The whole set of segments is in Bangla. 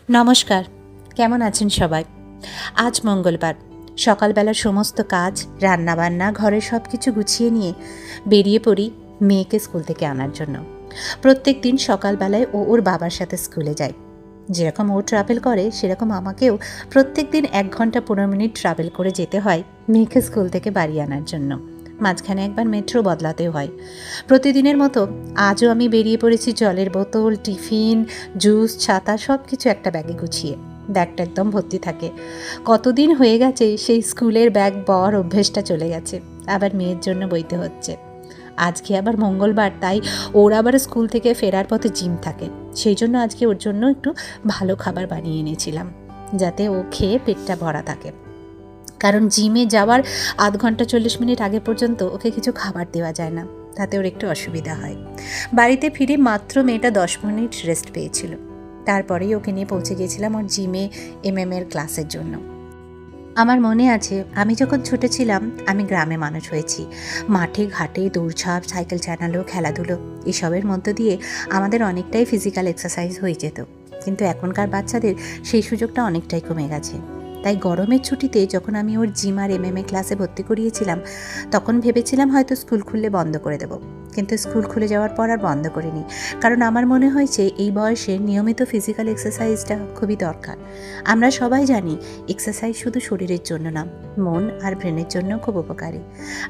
নমস্কার, কেমন আছেন সবাই? আজ মঙ্গলবার সকালবেলা সমস্ত কাজ, রান্নাবান্না, ঘরের সব কিছু গুছিয়ে নিয়ে বেরিয়ে পড়ি মেয়েকে স্কুল থেকে আনার জন্য। প্রত্যেক দিন সকালবেলায় ও ওর বাবার সাথে স্কুলে যায়। যেরকম ও ট্রাভেল করে সেরকম আমাকেও প্রত্যেক দিন 1 ঘন্টা 15 মিনিট ট্রাভেল করে যেতে হয় মেয়েকে স্কুল থেকে বাড়ি আনার জন্য। মাঝখানে একবার মেট্রো বদলাতেও হয়। প্রতিদিনের মতো আজও আমি বেরিয়ে পড়েছি জলের বোতল, টিফিন, জুস, ছাতা সব কিছু একটা ব্যাগে গুছিয়ে। ব্যাগটা একদম ভর্তি থাকে। কতদিন হয়ে গেছে সেই স্কুলের ব্যাগ বওয়ার অভ্যেসটা চলে গেছে, আবার মেয়ের জন্য বইতে হচ্ছে। আজকে আবার মঙ্গলবার, তাই ওর আবার স্কুল থেকে ফেরার পথে জিম থাকে। সেই জন্য আজকে ওর জন্য একটু ভালো খাবার বানিয়ে এনেছিলাম, যাতে ও খেয়ে পেটটা ভরা থাকে। কারণ জিমে যাওয়ার 0.5 ঘন্টা 40 মিনিট আগে পর্যন্ত ওকে কিছু খাবার দেওয়া যায় না, তাতে ওর একটু অসুবিধা হয়। বাড়িতে ফিরে মাত্র মেয়েটা 10 মিনিট রেস্ট পেয়েছিল। তারপরেই ওকে নিয়ে পৌঁছে গিয়েছিলাম ওর জিমে এর ক্লাসের জন্য। আমার মনে আছে আমি যখন ছোট ছিলাম আমি গ্রামে মানুষ হয়েছি। মাঠে ঘাটে দৌড়ঝাঁপ, সাইকেল চালানো, খেলাধুলো এসবের মধ্য দিয়ে আমাদের অনেকটাই ফিজিক্যাল এক্সারসাইজ হয়ে যেত। কিন্তু এখনকার বাচ্চাদের সেই সুযোগটা অনেকটাই কমে গেছে। তাই গরমের ছুটিতে যখন আমি ওর জিম আর এ ক্লাসে ভর্তি করিয়েছিলাম, তখন ভেবেছিলাম হয়তো স্কুল খুললে বন্ধ করে দেব। কিন্তু স্কুল খুলে যাওয়ার পর আর বন্ধ করিনি, কারণ আমার মনে হয়েছে এই বয়সে নিয়মিত ফিজিক্যাল এক্সারসাইজটা খুবই দরকার। আমরা সবাই জানি এক্সারসাইজ শুধু শরীরের জন্য না, মন আর ব্রেনের জন্য খুব উপকারী।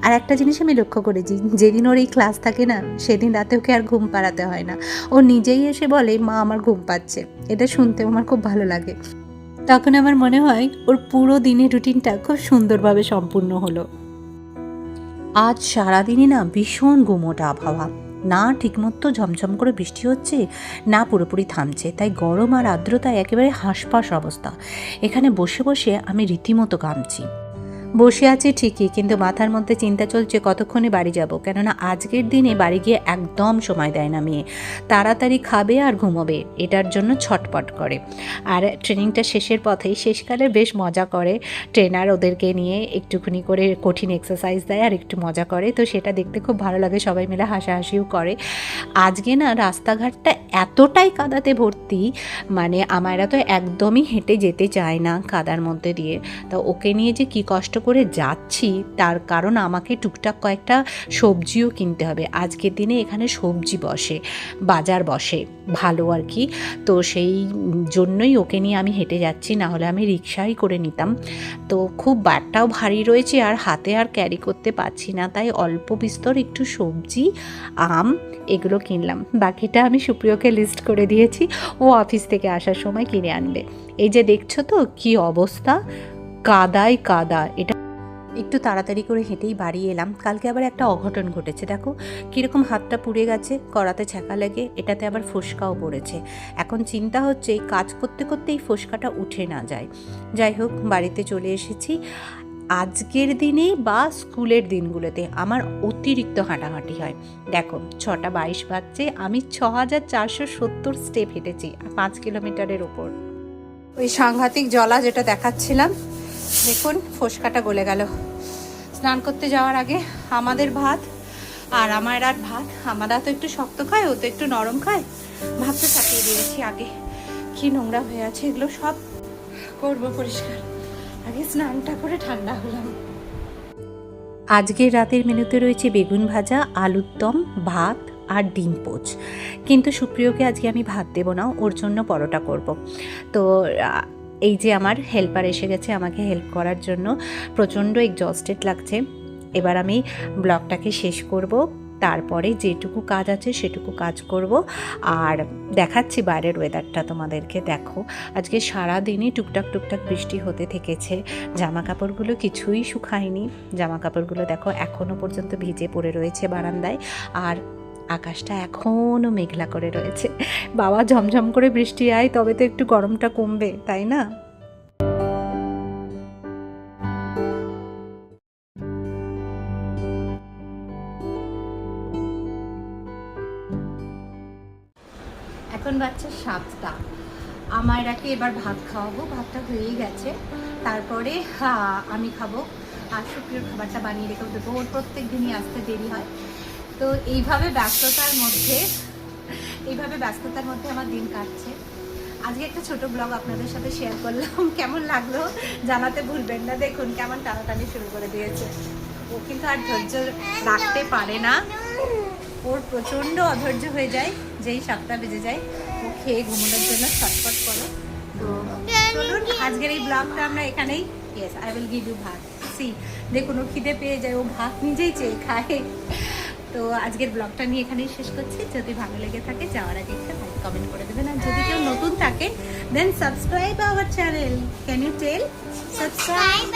আর একটা জিনিস আমি লক্ষ্য করেছি, যেদিন ওর এই ক্লাস থাকে না, সেদিন রাতে ওকে আর ঘুম পাড়াতে হয় না। ও নিজেই এসে বলে, মা আমার ঘুম পাচ্ছে। এটা শুনতে আমার খুব ভালো লাগে। তখন আমার মনে হয় ওর পুরো দিনের রুটিনটা খুব সুন্দরভাবে সম্পূর্ণ হলো। আজ সারাদিনই না ভীষণ গুমোটা আবহাওয়া, না ঠিকমতো ঝমঝম করে বৃষ্টি হচ্ছে, না পুরোপুরি থামছে। তাই গরম আর আর্দ্রতায় একেবারে হাঁসফাঁস অবস্থা। এখানে বসে বসে আমি রীতিমতো ঘামছি। বসে আছি ঠিকই, কিন্তু মাথার মধ্যে চিন্তা চলছে কতক্ষণে বাড়ি যাব। কেননা আজকের দিনে বাড়ি গিয়ে একদম সময় দেয় না মেয়ে। তাড়াতাড়ি খাবে আর ঘুমোবে, এটার জন্য ছটপট করে। আর ট্রেনিংটা শেষের পথেই শেষকালে বেশ মজা করে। ট্রেনার ওদেরকে নিয়ে একটুখানি করে কঠিন এক্সারসাইজ দেয় আর একটু মজা করে, তো সেটা দেখতে খুব ভালো লাগে। সবাই মিলে হাসাহাসিও করে। আজকে না রাস্তাঘাটটা এতটাই কাদাতে ভর্তি, মানে আমায়রা তো একদমই হেঁটে যেতে চায় না কাদার মধ্যে দিয়ে। তা ওকে নিয়ে যে কী কষ্ট করে যাচ্ছি, তার কারণ আমাকে টুকটাক কয়েকটা সবজিও কিনতে হবে। আজকের দিনে এখানে সবজি বসে, বাজার বসে ভালো আর কি। তো সেই জন্যই ওকে নিয়ে আমি হেঁটে যাচ্ছি, না হলে আমি রিক্সাই করে নিতাম। তো খুব ব্যাগটাও ভারী রয়েছে আর হাতে আর ক্যারি করতে পারছি না, তাই অল্প বিস্তর একটু সবজি, আম এগুলো কিনলাম। বাকিটা আমি সুপ্রিয়কে লিস্ট করে দিয়েছি, ও অফিস থেকে আসার সময় কিনে আনবে। এই যে দেখছো তো কী অবস্থা, কাদায় কাদা। এটা একটু তাড়াতাড়ি করে হেঁটেই বাড়ি এলাম। কালকে আবার একটা অঘটন ঘটেছে, দেখো কীরকম হাতটা পুড়ে গেছে, কড়াতে ছ্যাঁকা লেগে, এটাতে আবার ফোসকাও পড়েছে। এখন চিন্তা হচ্ছে এই কাজ করতে করতে এই ফোসকাটা উঠে না যায়। যাই হোক, বাড়িতে চলে এসেছি। আজকের দিনে বা স্কুলের দিনগুলোতে আমার অতিরিক্ত হাঁটাহাঁটি হয়। দেখো 6:22 বাজছে, আমি 6470 স্টেপ হেঁটেছি 5 কিলোমিটারের ওপর। ওই সাংঘাতিক জলা যেটা দেখাচ্ছিলাম, দেখুন ফোসকাটা গলে গেল। স্নান করতে যাওয়ার আগে আমাদের ভাত আর আমার আর ভাত, আমরা তো একটু শক্ত খায়, ও তো একটু নরম খায়, ভাতটা চাপিয়ে দিয়েছি আগে। কি নোংরা হয়ে আছে, এগুলো সব করবো পরিষ্কার। আগে স্নানটা করে ঠান্ডা হলাম। আজকের রাতের মেনুতে রয়েছে বেগুন ভাজা, আলুর দম, ভাত আর ডিম পোচ। কিন্তু সুপ্রিয়কে আজকে আমি ভাত দেবো না, ওর জন্য পরোটা করব। তো এই যে আমার হেল্পার এসে গেছে আমাকে হেল্প করার জন্য। প্রচণ্ড এক্সস্টেড লাগছে। এবার আমি ব্লগটাকে শেষ করব, তারপরে যেটুকু কাজ আছে সেটুকু কাজ করব। আর দেখাচ্ছি বাইরের ওয়েদারটা তোমাদেরকে। দেখো আজকে সারা দিনই টুকটাক টুকটাক বৃষ্টি হতে থেকেছে। জামা কাপড়গুলো কিছুই শুকায়নি। জামা কাপড়গুলো দেখো এখনও পর্যন্ত ভিজে পড়ে রয়েছে বারান্দায়। আর আকাশটা এখনও মেঘলা করে রয়েছে। বাবা ঝমঝম করে বৃষ্টি আয়, তবে তো একটু গরমটা কমবে, তাই না? এখন বাচ্চা 7টা। আমায়রাকে এবার ভাত খাওয়াবো, ভাতটা হয়েই গেছে। তারপরে আমি খাবো, আর সুপ্রিয়র খাবারটা বানিয়ে রেখেও দেবো। ওর প্রত্যেক দিনই আসতে দেরি হয়। তো এইভাবে ব্যস্ততার মধ্যে আমার দিন কাটছে। আজকে একটা ছোট ব্লগ আপনাদের সাথে শেয়ার করলাম, কেমন লাগলো জানাতে ভুলবেন না। দেখুন কেমন টানাটানি শুরু করে দিয়েছে। ও কিন্তু আর ধৈর্য রাখতে পারে না, ওর প্রচণ্ড অধৈর্য হয়ে যায় যেই 7টা বেজে যায়। ও খেয়ে ঘুমানোর জন্য ছটফট করে। তো চলুন আজকের এই ব্লগটা আমরা এখানেই, yes I will give you bhat. See দেখুন ও খিদে পেয়ে যায়, ও ভাত নিজেই চেয়ে খায়। তো আজকের ব্লগটা নিয়ে এখানেই শেষ করছি। যদি ভালো লেগে থাকে যাওয়ার আগে একটা লাইক কমেন্ট করে দেবেন, আর যদি কেউ নতুন থাকে then subscribe our channel. Can you tell? Subscribe